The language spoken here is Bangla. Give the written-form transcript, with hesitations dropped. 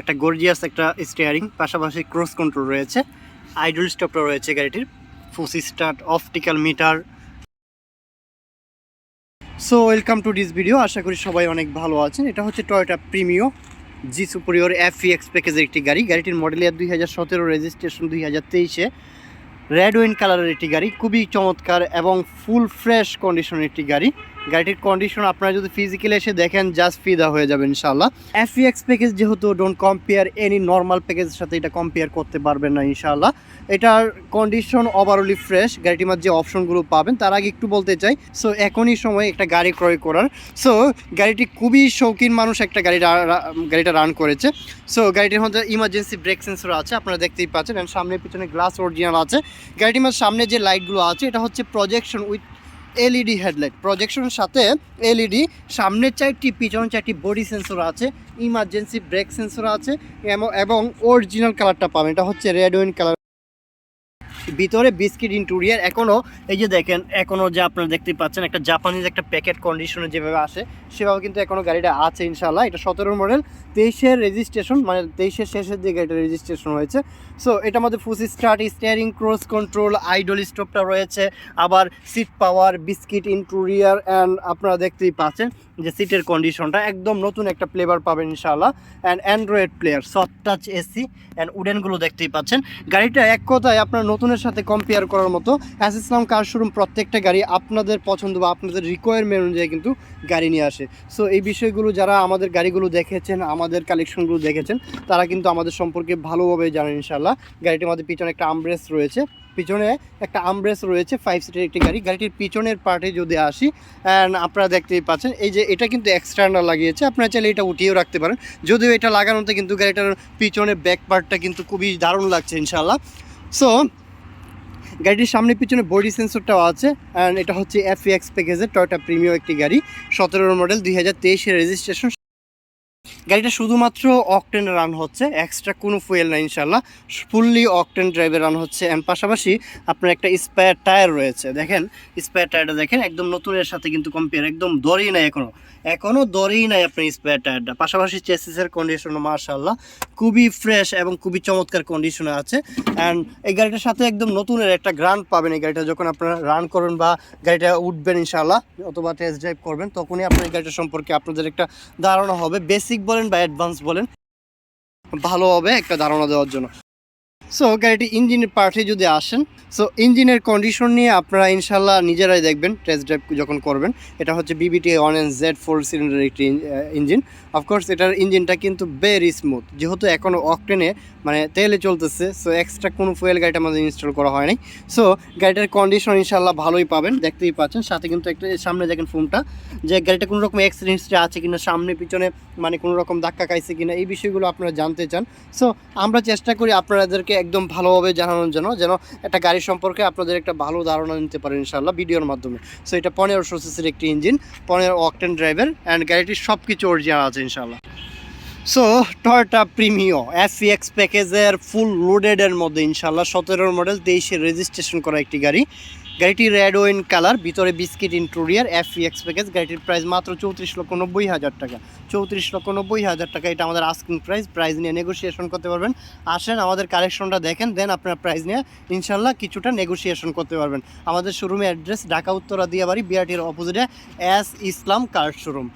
একটা গর্জিয়াস একটা স্টিয়ারিং, পাশাপাশি ক্রুজ কন্ট্রোল রয়েছে, আইডল স্টপটা রয়েছে গাড়িটির, push start, optical meter. So welcome to this video. আশা করি সবাই অনেক ভালো আছেন। এটা হচ্ছে Toyota Premio G superior FEX প্যাকেজের একটি গাড়ি। গাড়িটির মডেল ইয়ার 2017, রেজিস্ট্রেশন 2023-এ। রেড ওয়াইন কালারের একটি গাড়ি, খুবই চমৎকার এবং ফুল ফ্রেশ কন্ডিশনের একটি গাড়ি। গাড়িটির কন্ডিশন আপনারা যদি ফিজিক্যালি এসে দেখেন জাস্ট ফিদা হয়ে যাবে ইনশাআল্লাহ। FEX প্যাকেজ যেহেতু ডোন্ট কম্পেয়ার এনি নর্মাল প্যাকেজের সাথে এটা কম্পেয়ার করতে পারবেন না ইনশাআল্লাহ। এটার কন্ডিশন ওভারঅলি ফ্রেশ। গাড়িটির মধ্যে যে অপশনগুলো পাবেন তার আগে একটু বলতে চাই, সো এখনই সময় একটা গাড়ি ক্রয় করার। সো গাড়িটি খুবই শৌখিন মানুষ একটা গাড়িটা রান করেছে। সো গাড়িটির মধ্যে ইমার্জেন্সি ব্রেক সেন্সর আছে, আপনারা দেখতেই পাচ্ছেন, এবং সামনে পিছনে গ্লাস অরিজিনাল আছে। গাড়িটির মধ্যে সামনে যে লাইটগুলো আছে এটা হচ্ছে প্রজেকশন উইথ LED হেডলাইট, প্রজেকশনের সাথে LED। সামনের চারটি পিছনের চারটি বডি সেন্সর আছে, ইমার্জেন্সি ব্রেক সেন্সর আছে, এবং অরিজিনাল কালারটা পাবেন, এটা হচ্ছে রেড ওয়াইন কালার। ভিতরে বিস্কিট ইন্টেরিয়র, এখনও এই যে দেখেন, এখনও যে আপনারা দেখতে পাচ্ছেন একটা জাপানিজ একটা প্যাকেট কন্ডিশনে যেভাবে আসে সেভাবে কিন্তু এখনও গাড়িটা আছে ইনশাআল্লাহ। এটা 17 মডেল, 23-এর রেজিস্ট্রেশন, মানে 23-এর শেষের দিকে গাড়িটা রেজিস্ট্রেশন হয়েছে। সো এটার মধ্যে push start, steering, cruise control, idle স্টপটা রয়েছে, আবার seat power, biscuit interior, and আপনারা দেখতেই পাচ্ছেন যে সিটের কন্ডিশনটা একদম নতুন একটা ফ্লেভার পাবেন ইনশাআল্লাহ। And Android player, soft touch AC, and উডেনগুলো দেখতেই পাচ্ছেন। গাড়িটা এক কথায় আপনার নতুনের সাথে কম্পেয়ার করার মতো। এস ইসলাম কার শোরুম প্রত্যেকটা গাড়ি আপনাদের পছন্দ বা আপনাদের রিকোয়ারমেন্ট অনুযায়ী কিন্তু গাড়ি নিয়ে আসে। সো এই বিষয়গুলো যারা আমাদের গাড়িগুলো দেখেছেন, আমাদের কালেকশনগুলো দেখেছেন, তারা কিন্তু আমাদের সম্পর্কে ভালোভাবে জানেন ইনশাআল্লাহ। গাড়িটির মধ্যে পিছনে একটা আমব্রেস রয়েছে, পিছনে একটা আমব্রেস রয়েছে, 5 সিটের একটি গাড়ি। গাড়িটির পিছনের পার্টে যদি আসি, অ্যান্ড আপনারা দেখতেই পাচ্ছেন এই যে এটা কিন্তু এক্সটার্নাল লাগিয়েছে, আপনারা চাইলে এটা উঠিয়েও রাখতে পারেন। যদিও এটা লাগানোতে কিন্তু গাড়িটার পিছনে ব্যাক পার্টটা কিন্তু খুবই দারুণ লাগছে ইনশাআল্লাহ। সো গাড়িটির সামনে পিছনে বডি সেন্সরটাও আছে, অ্যান্ড এটা হচ্ছে FEX প্যাকেজের টয়োটা প্রিমিও একটি গাড়ি, 17 মডেল, 2023-এর রেজিস্ট্রেশন। গাড়িটা শুধুমাত্র অকটেন রান হচ্ছে, এক্সট্রা কোনো ফুয়েল না ইনশাল্লাহ, ফুললি অকটেন ড্রাইভে রান হচ্ছে। অ্যান্ড পাশাপাশি আপনার একটা স্পেয়ার টায়ার রয়েছে, দেখেন স্পেয়ার টায়ারটা দেখেন, একদম নতুনের সাথে কিন্তু কম্পেয়ার, একদম দরেই নাই, এখনও দরেই নাই আপনার স্পেয়ার টায়ারটা। পাশাপাশি চেসিসের কন্ডিশনও মাশাআল্লাহ খুবই ফ্রেশ এবং খুবই চমৎকার কন্ডিশনে আছে। অ্যান্ড এই গাড়িটার সাথে একদম নতুনের একটা গ্রান্ট পাবেন এই গাড়িটা যখন আপনারা রান করবেন বা গাড়িটা উঠবেন ইনশাআল্লাহ, অথবা টেস্ট ড্রাইভ করবেন, তখনই আপনার এই গাড়িটা সম্পর্কে আপনাদের একটা ধারণা হবে, বেসিক বলেন বা অ্যাডভান্স বলেন, ভালো হবে একটা ধারণা দেওয়ার জন্য। সো গাড়িটি ইঞ্জিনের পার্টে যদি আসেন, সো ইঞ্জিনের কন্ডিশন নিয়ে আপনারা ইনশাল্লাহ নিজেরাই দেখবেন টেস্ট ড্রাইভ যখন করবেন। এটা হচ্ছে BBT 1NZ 4 সিলিন্ডার একটি ইঞ্জিন। অফকোর্স এটার ইঞ্জিনটা কিন্তু ভেরি স্মুথ, যেহেতু এখনও অকটেনে মানে তেলে চলতেছে, সো এক্সট্রা কোনো ফুয়েল গাড়িটার আমাদের ইনস্টল করা হয় নাই। সো গাড়িটার কন্ডিশন ইনশাল্লাহ ভালোই পাবেন, দেখতেই পাচ্ছেন। সাথে কিন্তু একটা সামনে দেখেন ফোনটা, যে গাড়িটা কোনো রকম অ্যাক্সিডেন্ট আছে কিনা, সামনে পিছনে মানে কোনো রকম ধাক্কা খাইছে কিনা, এই বিষয়গুলো আপনারা জানতে চান। সো আমরা চেষ্টা করি আপনাদেরকে একদম ভালোভাবে জানানোর জন্য, যেন একটা গাড়ি সম্পর্কে আপনাদের একটা ভালো ধারণা নিতে পারেন ইনশাআল্লাহ ভিডিওর মাধ্যমে। সো এটা 1500 সিসির একটি ইঞ্জিন, 15 অকটেন ড্রাইভার, অ্যান্ড গাড়িটির সব কিছু অরিজিনাল আছে ইনশাআল্লাহ। সো টয়োটা প্রিমিও FEX প্যাকেজের ফুল লোডেডের মধ্যে ইনশাআল্লাহ 17 মডেল, 23-এর রেজিস্ট্রেশন করা একটি গাড়ি। গাড়িটি রেড ওয়াইন কালার, ভিতরে বিস্কিট ইন্টেরিয়র, FEX প্যাকেজ। গাড়িটির প্রাইস মাত্র 34,90,000 টাকা, 34,90,000 টাকা। এটা আমাদের আস্কিং প্রাইস নিয়ে নেগোসিয়েশন করতে পারবেন। আসেন আমাদের কালেকশনটা দেখেন, দেন আপনার প্রাইস নিয়ে ইনশাল্লাহ কিছুটা নেগোসিয়েশন করতে পারবেন। আমাদের শোরুমের অ্যাড্রেস ঢাকা উত্তরা দিয়াবাড়ি, BRT-র অপোজিটে এস ইসলাম কার শোরুম।